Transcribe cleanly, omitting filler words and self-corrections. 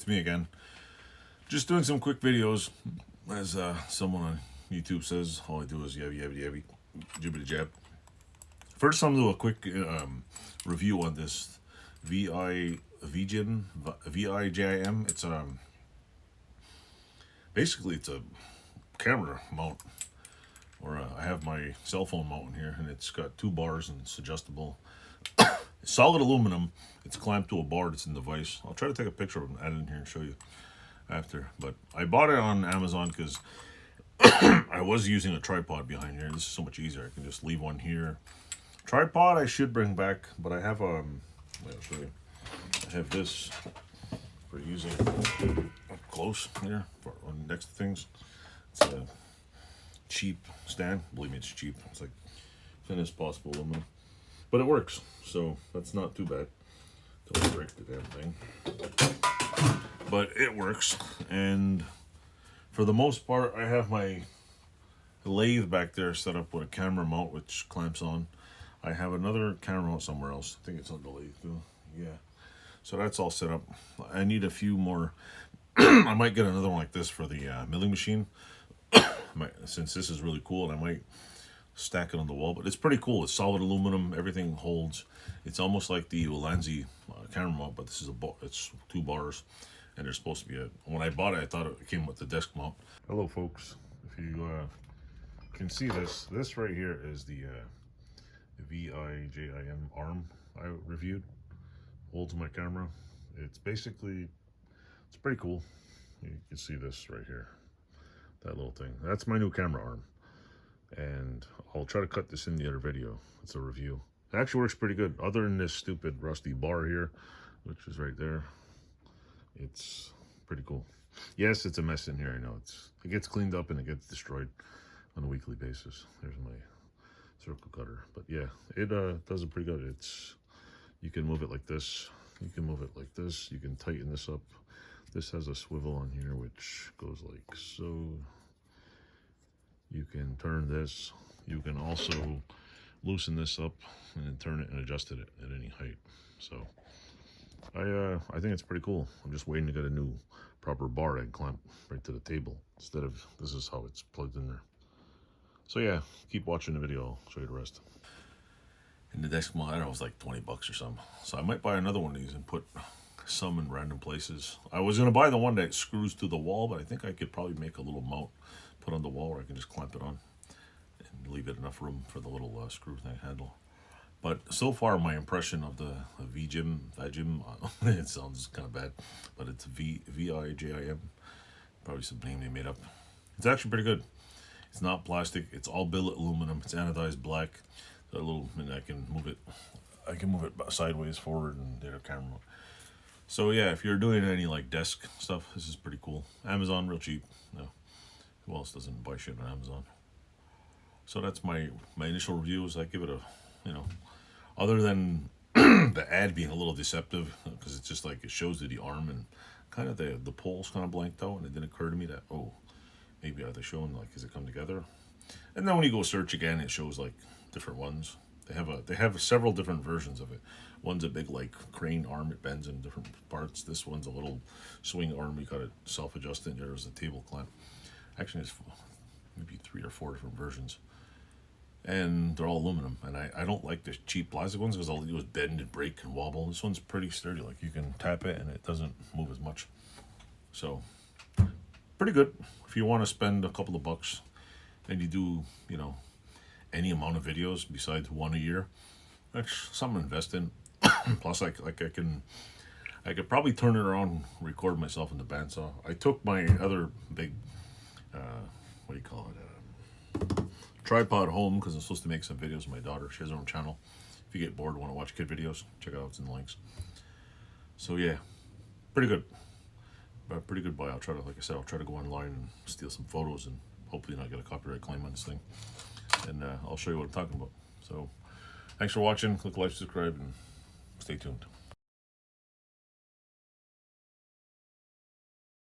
it's me again. Just doing some quick videos. As someone on YouTube says, all I do is yabby, jibbity jab. First, I'm going to do a quick review on this VIJIM. It's basically it's a camera mount, or I have my cell phone mount in here, and it's got 2 bars and it's adjustable. Solid aluminum. It's clamped to a bar that's in the vise. I'll try to take a picture of it and add it in here and show you after. But I bought it on Amazon because I was using a tripod behind here. This is so much easier. I can just leave one here. Tripod I should bring back, but I have I'll show you. I have this for using up close here for next to things. It's a cheap stand. Believe me, it's cheap. It's like thin as possible aluminum, but it works, so that's not too bad. Don't break the damn thing, but it works. And for the most part, I have my lathe back there set up with a camera mount which clamps on. I have another camera mount somewhere else. I think it's on the lathe too. Yeah, so that's all set up. I need a few more. I might get another one like this for the milling machine. Since this is really cool, and I might stack it on the wall. But it's pretty cool. It's solid aluminum. Everything holds. It's almost like the Ulanzi camera mount, but this is it's 2 bars, and there's supposed to be when I bought it, I thought it came with the desk mount. Hello, folks. If you can see this right here is the VIJIM arm I reviewed. Holds my camera. It's basically, it's pretty cool. You can see this right here. That little thing. That's my new camera arm. And I'll try to cut this in the other video. It's a review. It actually works pretty good. Other than this stupid rusty bar here, which is right there. It's pretty cool. Yes, it's a mess in here, I know. It gets cleaned up and it gets destroyed on a weekly basis. There's my circle cutter. But yeah, it does it pretty good. You can move it like this. You can move it like this. You can tighten this up. This has a swivel on here which goes like so. You can turn this. You can also loosen this up and then turn it and adjust it at any height. So I think it's pretty cool. I'm just waiting to get a new proper bar and clamp right to the table instead of this is how it's plugged in there. So yeah, keep watching the video. I'll show you the rest. And the desk mount, I don't know, it was like 20 bucks or something. So I might buy another one of these and put some in random places. I was going to buy the one that screws to the wall, but I think I could probably make a little mount, put on the wall where I can just clamp it on and leave it enough room for the little screw thing handle. But so far, my impression of the VIJIM, it sounds kind of bad, but it's VIJIM, probably some name they made up. It's actually pretty good. It's not plastic. It's all billet aluminum. It's anodized black. A little, and I can move it sideways, forward, and the camera mode. So yeah, if you're doing any like desk stuff, this is pretty cool. Amazon, real cheap. No, who else doesn't buy shit on Amazon? So that's my initial reviews. I give it a, other than the ad being a little deceptive, because it's just like it shows you the arm and kind of the pole's kind of blanked out, and it didn't occur to me that, oh, maybe are they showing like, does it come together? And then when you go search again, it shows like different ones. They have several different versions of it. One's a big like crane arm, it bends in different parts. This one's a little swing arm, you got it self-adjusted. There's a table clamp. Actually, there's maybe 3 or 4 different versions, and they're all aluminum. And I don't like the cheap plastic ones because all they do is bend and break and wobble. This one's pretty sturdy. Like you can tap it and it doesn't move as much. So pretty good if you want to spend a couple of bucks and you do, any amount of videos besides 1 a year. That's something to invest in. Plus, I could probably turn it around and record myself in the bandsaw. I took my other big, what do you call it, tripod home because I'm supposed to make some videos with my daughter. She has her own channel. If you get bored and want to watch kid videos, check it out. It's in the links. So yeah, pretty good. Pretty good buy. I'll try to, like I said, I'll try to go online and steal some photos and hopefully not get a copyright claim on this thing. And I'll show you what I'm talking about. So thanks for watching. Click like, subscribe, and stay tuned.